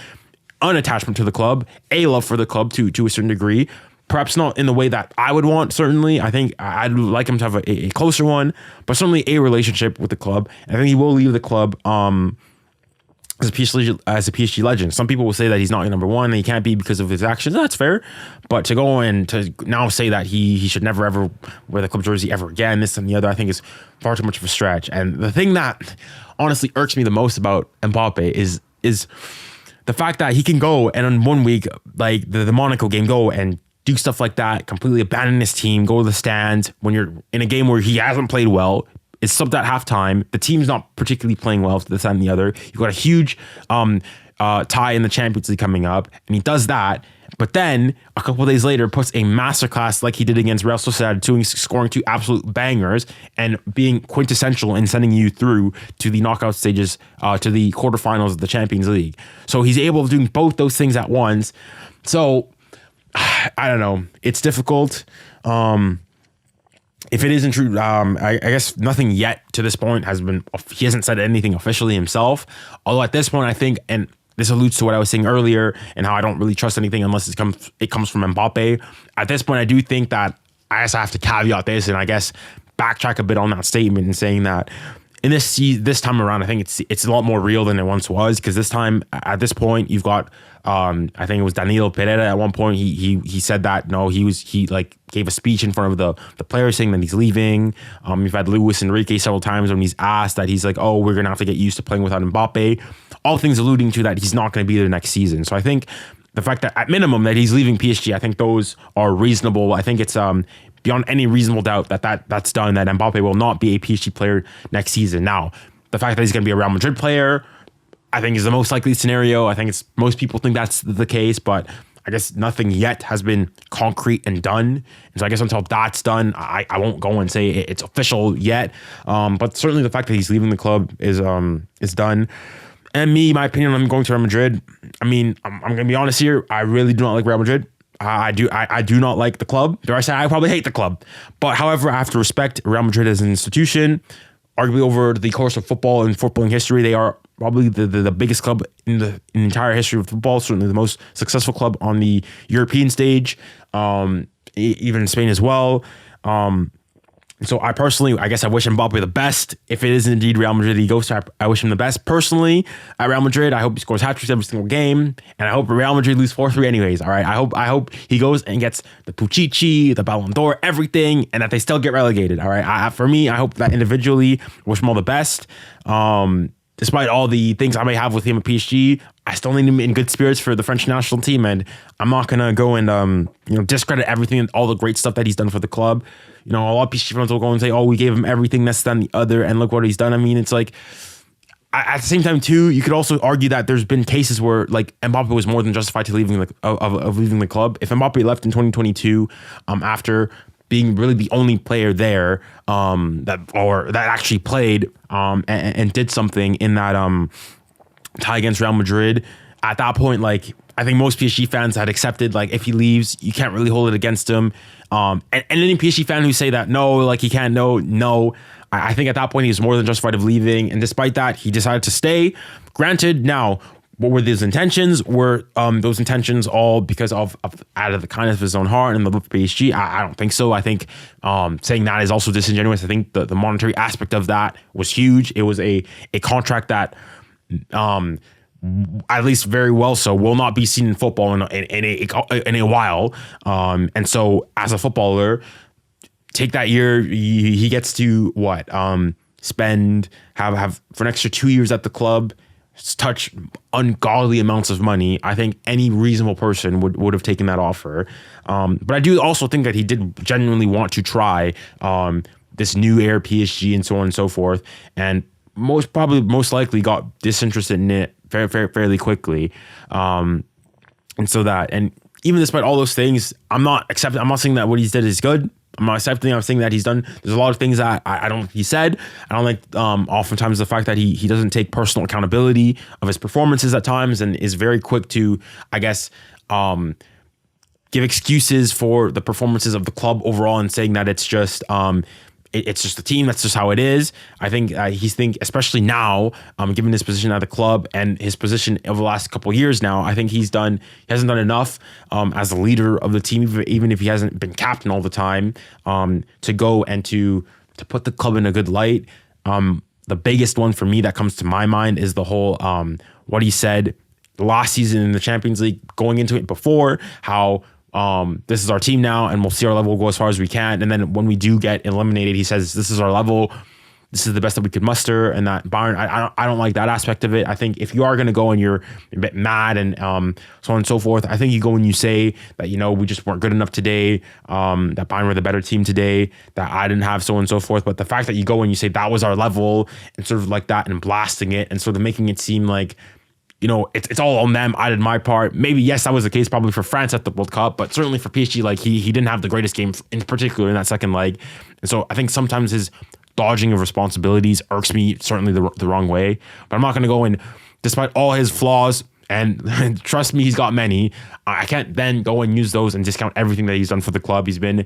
an attachment to the club, a love for the club to a certain degree. Perhaps not in the way that I would want, certainly. I think I'd like him to have a closer one, but certainly a relationship with the club. I think he will leave the club as a PSG legend. Some people will say that he's not your number one and he can't be because of his actions. That's fair. But to go and to now say that he should never ever wear the club jersey ever again, this and the other, I think is far too much of a stretch. And the thing that honestly irks me the most about Mbappé is the fact that he can go and in 1 week, the Monaco game, go and do stuff like that, completely abandon his team, go to the stands when you're in a game where he hasn't played well, is subbed at halftime. The team's not particularly playing well to this and the other. You've got a huge tie in the Champions League coming up, and he does that. But then a couple of days later, puts a masterclass like he did against Real Sociedad, scoring 2 absolute bangers and being quintessential in sending you through to the knockout stages, to the quarterfinals of the Champions League. So he's able to do both those things at once. So I don't know. It's difficult. If it isn't true, I guess nothing yet to this point has been. He hasn't said anything officially himself. Although at this point, I think, and this alludes to what I was saying earlier and how I don't really trust anything unless it comes from Mbappé. At this point, I do think that I guess I have to caveat this and I guess backtrack a bit on that statement and saying that in this time around, I think it's a lot more real than it once was, because this time at this point you've got I think it was Danilo Pereira at one point. He said that he gave a speech in front of the players saying that he's leaving. You've had Luis Enrique several times when he's asked that he's like, oh, we're gonna have to get used to playing without Mbappé. All things alluding to that he's not going to be there next season. So I think the fact that at minimum that he's leaving PSG, I think those are reasonable. I think it's beyond any reasonable doubt that's done, that Mbappé will not be a PSG player next season. Now, the fact that he's going to be a Real Madrid player, I think is the most likely scenario. I think most people think that's the case, but I guess nothing yet has been concrete and done. And so I guess until that's done, I won't go and say it's official yet. But certainly the fact that he's leaving the club is done. And my opinion, I'm going to Real Madrid. I mean, I'm going to be honest here. I really do not like Real Madrid. I do not like the club. Dare I say I probably hate the club. But however, I have to respect Real Madrid as an institution. Arguably over the course of football and footballing history, they are probably the biggest club in the entire history of football. Certainly the most successful club on the European stage, even in Spain as well. So I personally, I guess I wish Mbappé the best. If it is indeed Real Madrid he goes to, I wish him the best. Personally, at Real Madrid, I hope he scores hat-tricks every single game. And I hope Real Madrid lose 4-3 anyways, all right? I hope he goes and gets the Pichichi, the Ballon d'Or, everything, and that they still get relegated, all right? For me, I hope that individually, wish him all the best. Despite all the things I may have with him at PSG, I still need him in good spirits for the French national team. And I'm not going to go and discredit everything and all the great stuff that he's done for the club. A lot of PSG fans will go and say, oh, we gave him everything, this, that, and the other, and look what he's done. I mean, it's like, at the same time, too, you could also argue that there's been cases where, like, Mbappé was more than justified to leaving leaving the club. If Mbappé left in 2022, after being really the only player there that actually played and did something in that tie against Real Madrid, at that point, like, I think most PSG fans had accepted, like, if he leaves, you can't really hold it against him. And any PSG fan who say that, no, like, he can't, no. I think at that point, he was more than justified of leaving. And despite that, he decided to stay. Granted, now, what were his intentions? Were those intentions all because of out of the kindness of his own heart and the love for PSG? I don't think so. I think saying that is also disingenuous. I think the monetary aspect of that was huge. It was a contract that at least very well so will not be seen in football in a while. And so as a footballer, take that year, he gets to spend have for an extra 2 years at the club, touch ungodly amounts of money. I think any reasonable person would have taken that offer. But I do also think that he did genuinely want to try this new era PSG and so on and so forth. And most likely got disinterested in it fairly quickly. And even despite all those things, I'm not saying that what he did is good. I'm not accepting. I'm saying that he's done. There's a lot of things that I don't think he said. I don't like oftentimes the fact that he doesn't take personal accountability of his performances at times and is very quick to, I guess, give excuses for the performances of the club overall and saying that it's just the team. That's just how it is. I think especially now, given his position at the club and his position over the last couple of years now, I think he hasn't done enough as the leader of the team, even if he hasn't been captain all the time, to go and to put the club in a good light. The biggest one for me that comes to my mind is the whole what he said last season in the Champions League, going into it before, how this is our team now and we'll see our level go as far as we can. And then when we do get eliminated, he says, this is our level. this is the best that we could muster, and that Bayern, I don't like that aspect of it. I think if you are going to go and you're a bit mad and so on and so forth, I think you go and you say that, we just weren't good enough today, that Bayern were the better team today, that I didn't have so on and so forth. But the fact that you go and you say that was our level and sort of like that and blasting it and sort of making it seem like, it's all on them. I did my part. Maybe, yes, that was the case probably for France at the World Cup, but certainly for PSG, like he didn't have the greatest game in particular in that second leg. And so I think sometimes his dodging of responsibilities irks me certainly the wrong way. But I'm not going to go and, despite all his flaws, and trust me, he's got many, I can't then go and use those and discount everything that he's done for the club. He's been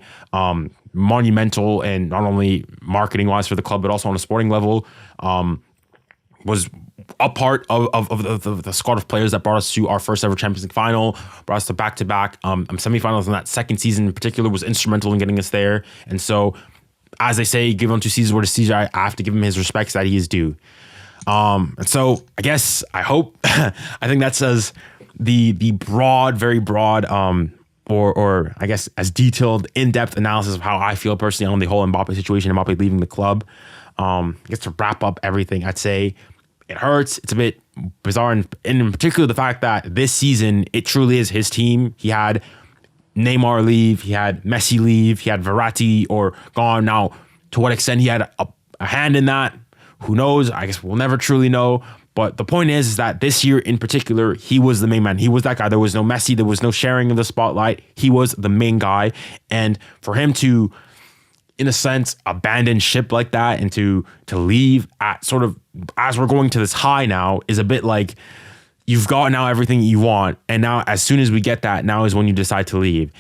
monumental, and not only marketing wise for the club, but also on a sporting level. Was a part of the squad of players that brought us to our first ever Champions League final, brought us to back-to-back semifinals, and that second season in particular was instrumental in getting us there. And so, as they say, give unto Caesar what is Caesar. I have to give him his respects that he is due. And so I hope, I think that says the broad, very broad, or I guess as detailed, in-depth analysis of how I feel personally on the whole Mbappé situation, Mbappé leaving the club. I guess to wrap up everything, I'd say it hurts. It's a bit bizarre, and in particular the fact that this season, it truly is his team. He had Neymar leave, he had Messi leave, he had Verratti or gone. Now, to what extent he had a hand in that, who knows? I guess we'll never truly know. But the point is that this year in particular, he was the main man. He was that guy. There was no Messi. There was no sharing of the spotlight. He was the main guy. And for him to, in a sense, abandon ship like that and to leave at sort of as we're going to this high now is a bit like, you've got now everything you want, and now as soon as we get that, now is when you decide to leave.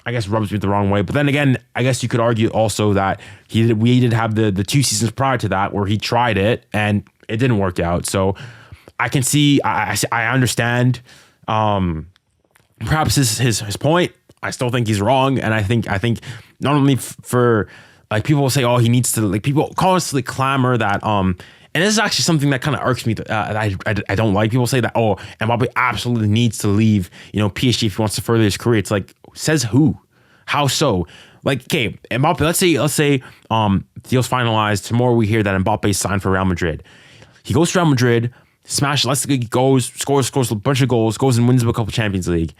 I guess rubs me the wrong way. But then again, I guess you could argue also that we did have the 2 seasons prior to that where he tried it and it didn't work out. So I can see, I understand perhaps his point. I still think he's wrong, and I think not only for like people will say, oh, he needs to, like people constantly clamor that and this is actually something that kind of irks me. I don't like. People say that, oh, Mbappé absolutely needs to leave, PSG if he wants to further his career. It's like, says who? How so? Like, okay, Mbappé, let's say deal's finalized. Tomorrow we hear that Mbappé signed for Real Madrid. He goes to Real Madrid, scores a bunch of goals, goes and wins a couple Champions League.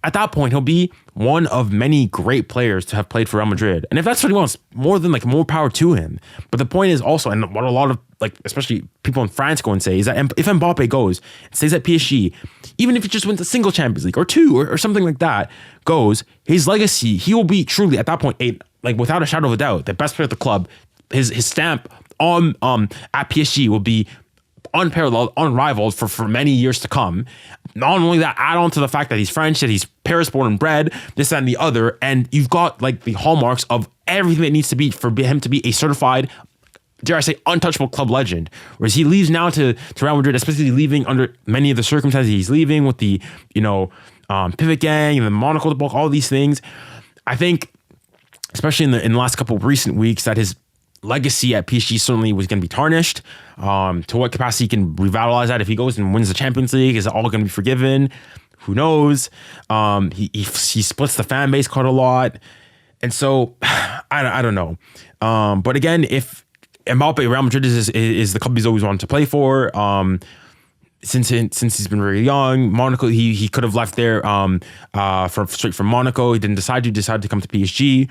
At that point, he'll be one of many great players to have played for Real Madrid. And if that's what he wants, more power to him. But the point is also, and what a lot of, especially people in France go and say, is that if Mbappé goes and stays at PSG, even if he just wins a single Champions League or 2 or something like that, his legacy, he will be truly at that point, without a shadow of a doubt, the best player at the club. His stamp on at PSG will be unparalleled, unrivaled for many years to come. Not only that, add on to the fact that he's French, that he's Paris born and bred, this, that, and the other, and you've got the hallmarks of everything that needs to be for him to be a certified, dare I say, untouchable club legend. Whereas he leaves now to Real Madrid, especially leaving under many of the circumstances he's leaving with the pivot gang and the Monaco book, all these things. I think, especially in the last couple of recent weeks, that his legacy at PSG certainly was going to be tarnished. To what capacity he can revitalize that if he goes and wins the Champions League? Is it all going to be forgiven? Who knows? He splits the fan base quite a lot, and so I don't know. But again, if Mbappé, Real Madrid is the club he's always wanted to play for. Since he's been very young, Monaco, he could have left there straight from Monaco. He didn't decide to come to PSG.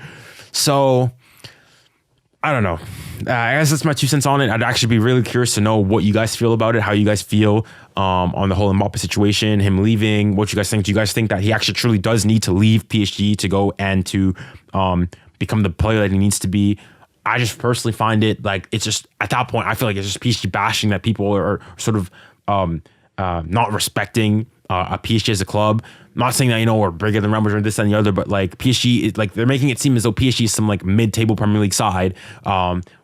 So I don't know. I guess that's my 2 cents on it. I'd actually be really curious to know what you guys feel about it, how you guys feel on the whole Mbappé situation, him leaving, what you guys think. Do you guys think that he actually truly does need to leave PSG to go and to become the player that he needs to be? I just personally find it it's just, at that point, I feel like it's just PSG bashing, that people are sort of not respecting a PSG as a club. I'm not saying that, we're bigger than Real Madrid, this and the other, but PSG is they're making it seem as though PSG is some mid-table Premier League side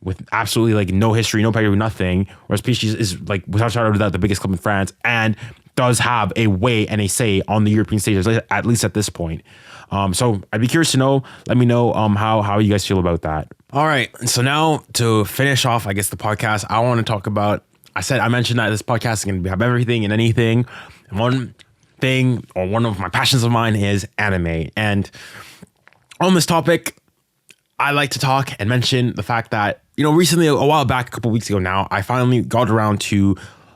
with absolutely no history, no pedigree, nothing. Whereas PSG is without shadow of a doubt the biggest club in France and does have a way and a say on the European stage, at least at this point. So I'd be curious to know. Let me know how you guys feel about that. All right, so now to finish off, I guess, the podcast, I want to talk about. I mentioned that this podcast is going to have everything and anything. And one thing, or one of my passions of mine, is anime. And on this topic, I like to talk and mention the fact that recently, a while back, a couple weeks ago now, I finally got around to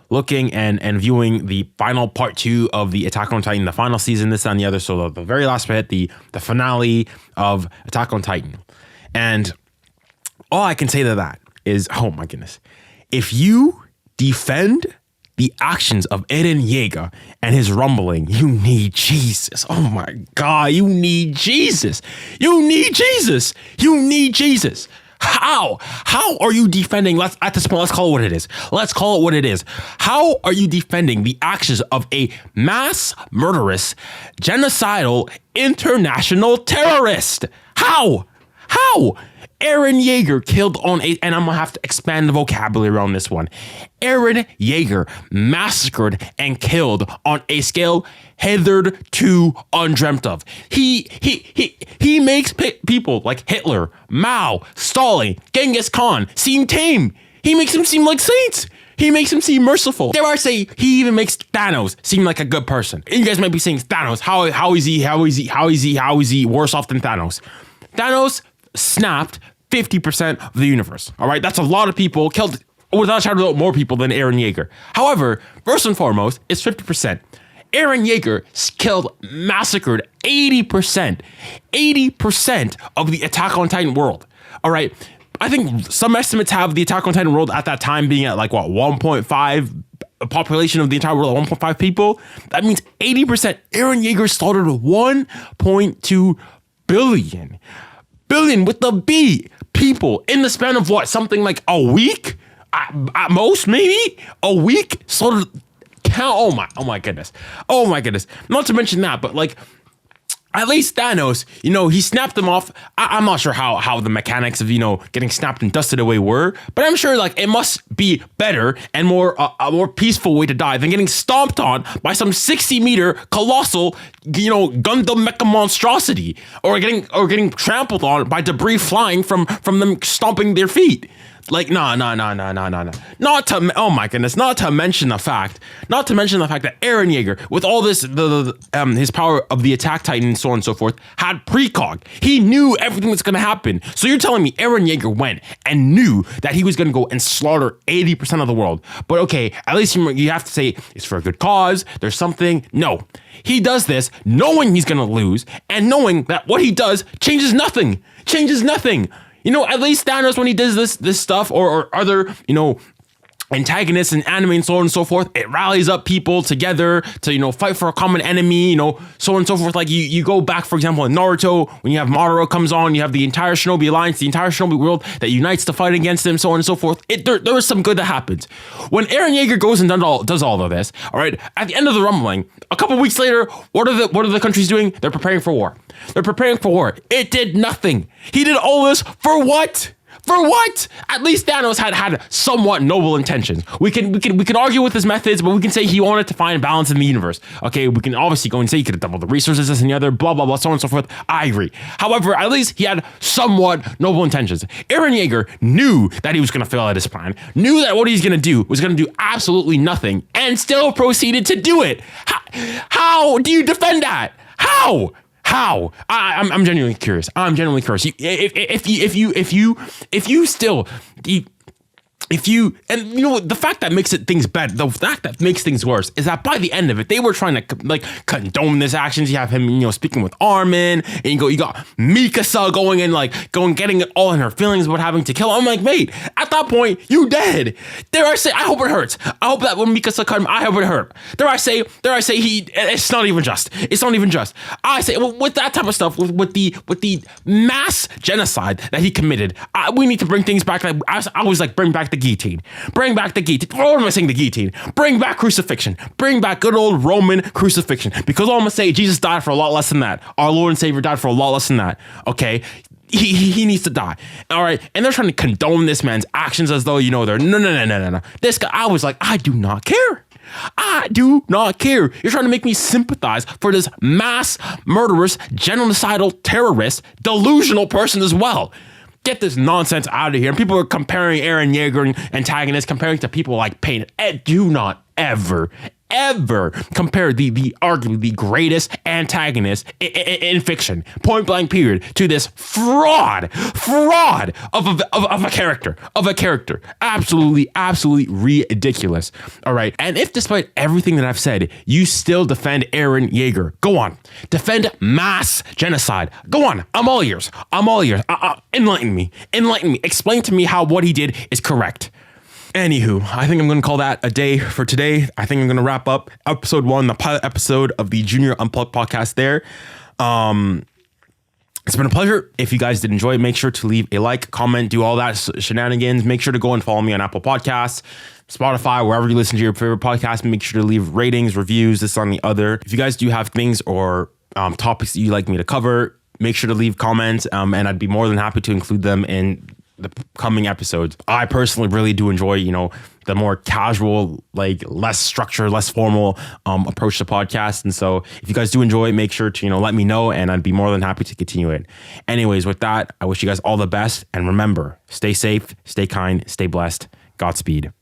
looking and viewing the final part 2 of the Attack on Titan, the final season, this and the other. So the very last bit, the finale of Attack on Titan. And all I can say to that is, oh my goodness, if you defend the actions of Eren Yeager and his rumbling, you need Jesus. Oh my God, you need Jesus. You need Jesus. You need Jesus. How are you defending? At this point, let's call it what it is. Let's call it what it is. How are you defending the actions of a mass murderous, genocidal, international terrorist? How? Eren Yeager killed on and I'm gonna have to expand the vocabulary around this one. Eren Yeager massacred and killed on a scale hitherto undreamt of. He makes people like Hitler, Mao, Stalin, Genghis Khan seem tame. He makes them seem like saints. He makes him seem merciful. Dare I say, he even makes Thanos seem like a good person. And you guys might be saying, Thanos, how is he worse off than Thanos? Thanos snapped 50% of the universe. All right, that's a lot of people, killed without a shadow of more people than Eren Yeager. However, first and foremost, it's 50%. Eren Yeager killed, massacred 80% of the Attack on Titan world. All right, I think some estimates have the Attack on Titan world at that time being at like what 1.5 population of the entire world, 1.5 people. That means 80%. Eren Yeager slaughtered 1.2 billion with the B people in the span of what, something like a week at most, maybe a week. Slaughtered count. Oh my goodness. Not to mention that, but like, at least Thanos, he snapped them off. I'm not sure how the mechanics of, getting snapped and dusted away were, but I'm sure like it must be better and a more peaceful way to die than getting stomped on by some 60-meter colossal, Gundam mecha monstrosity, or getting trampled on by debris flying from them stomping their feet. Like, no. Oh my goodness. Not to mention the fact that Eren Yeager, with all this, his power of the Attack Titan and so on and so forth, had precog. He knew everything that's going to happen. So you're telling me Eren Yeager went and knew that he was going to go and slaughter 80% of the world. But okay, at least you have to say it's for a good cause. There's something. No. He does this knowing he's going to lose and knowing that what he does changes nothing. At least Thanos, when he does this stuff or other, antagonists in anime and so on and so forth, it rallies up people together to, fight for a common enemy, so on and so forth. Like you go back, for example, in Naruto, when you have Madara comes on, you have the entire Shinobi Alliance, the entire Shinobi world that unites to fight against him, so on and so forth. There is some good that happens. When Eren Yeager goes and does all of this, all right, at the end of the rumbling, a couple weeks later, what are the countries doing? They're preparing for war. It did nothing. He did all this for what? For what? At least Thanos had somewhat noble intentions. We can argue with his methods, but we can say he wanted to find balance in the universe. Okay, we can obviously go and say he could have doubled the resources, this and the other, blah, blah, blah, so on and so forth. I agree. However, at least he had somewhat noble intentions. Eren Yeager knew that he was going to fail at his plan, knew that what he's going to do was going to do absolutely nothing, and still proceeded to do it. How do you defend that? How? I'm genuinely curious. The fact that makes things bad, the fact that makes things worse is that by the end of it, they were trying to condone this actions. You have him, speaking with Armin, and you got Mikasa going getting it all in her feelings about having to kill him. I'm like, mate, at that point, you dead. Dare I say, I hope it hurts. I hope that when Mikasa cut him, I hope it hurt. Dare I say it's not even just. I say, with that type of stuff, with the mass genocide that he committed, we need to bring things back. I was like, bring back the guillotine. What am I saying? The guillotine. Bring back crucifixion. Bring back good old Roman crucifixion. Because all I'm gonna say, Jesus died for a lot less than that. Our Lord and Savior died for a lot less than that. Okay. He needs to die. All right. And they're trying to condone this man's actions as though, they're no. This guy, I was like, I do not care. You're trying to make me sympathize for this mass murderous, genocidal terrorist, delusional person as well. Get this nonsense out of here. And people are comparing Eren Yeager and antagonists, comparing to people like Pain. Do not ever ever compare the arguably the greatest antagonist in fiction, point blank period, to this fraud of a character. Absolutely ridiculous. All right. And if despite everything that I've said, you still defend Eren Yeager, go on. Defend mass genocide. Go on. I'm all ears. Enlighten me. Explain to me how what he did is correct. Anywho, I think I'm going to call that a day for today. I think I'm going to wrap up episode 1, the pilot episode of the Junior Unplugged podcast there. It's been a pleasure. If you guys did enjoy it, make sure to leave a like, comment, do all that shenanigans. Make sure to go and follow me on Apple Podcasts, Spotify, wherever you listen to your favorite podcast. Make sure to leave ratings, reviews, this on the other. If you guys do have things or topics that you'd like me to cover, make sure to leave comments, and I'd be more than happy to include them in the coming episodes. I personally really do enjoy, the more casual, like less structured, less formal approach to podcasts. And so if you guys do enjoy it, make sure to, let me know, and I'd be more than happy to continue it. Anyways, with that, I wish you guys all the best. And remember, stay safe, stay kind, stay blessed. Godspeed.